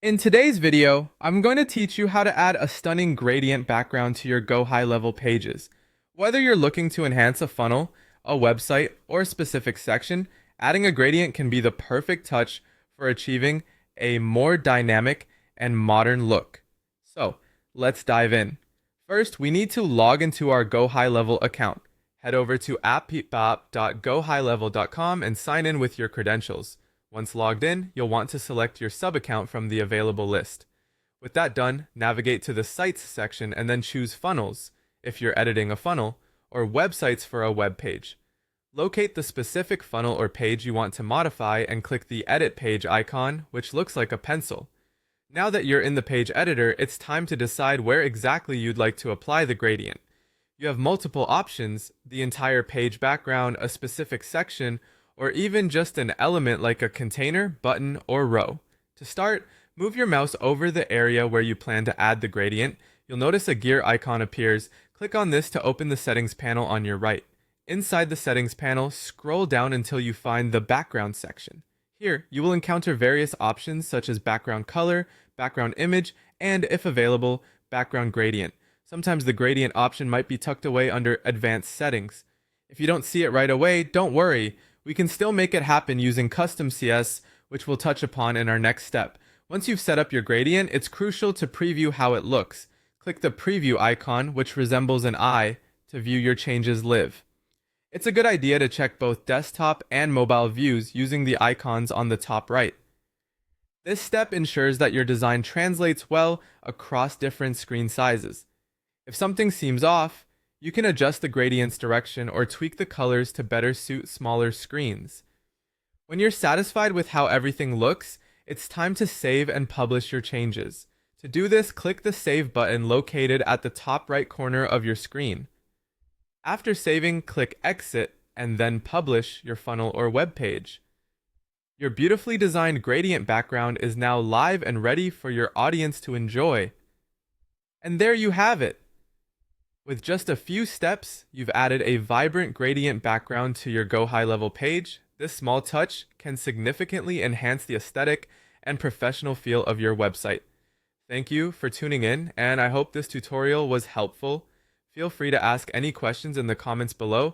In today's video, I'm going to teach you how to add a stunning gradient background to your GoHighLevel pages. Whether you're looking to enhance a funnel, a website, or a specific section, adding a gradient can be the perfect touch for achieving a more dynamic and modern look. So, let's dive in. First, we need to log into our GoHighLevel account. Head over to app.gohighlevel.com and sign in with your credentials. Once logged in, you'll want to select your sub-account from the available list. With that done, navigate to the Sites section and then choose Funnels, if you're editing a funnel, or Websites for a web page. Locate the specific funnel or page you want to modify and click the Edit Page icon, which looks like a pencil. Now that you're in the page editor, it's time to decide where exactly you'd like to apply the gradient. You have multiple options: the entire page background, a specific section, or even just an element like a container, button, or row. To start, move your mouse over the area where you plan to add the gradient. You'll notice a gear icon appears. Click on this to open the settings panel on your right. Inside the settings panel, scroll down until you find the background section. Here, you will encounter various options such as background color, background image, and, if available, background gradient. Sometimes the gradient option might be tucked away under advanced settings. If you don't see it right away, don't worry. We can still make it happen using custom CS, which we'll touch upon in our next step. Once you've set up your gradient, it's crucial to preview how it looks. Click the preview icon, which resembles an eye, to view your changes live. It's a good idea to check both desktop and mobile views using the icons on the top right. This step ensures that your design translates well across different screen sizes. If something seems off, you can adjust the gradient's direction or tweak the colors to better suit smaller screens. When you're satisfied with how everything looks, it's time to save and publish your changes. To do this, click the Save button located at the top right corner of your screen. After saving, click Exit and then publish your funnel or web page. Your beautifully designed gradient background is now live and ready for your audience to enjoy. And there you have it! With just a few steps, you've added a vibrant gradient background to your GoHighLevel page. This small touch can significantly enhance the aesthetic and professional feel of your website. Thank you for tuning in, and I hope this tutorial was helpful. Feel free to ask any questions in the comments below.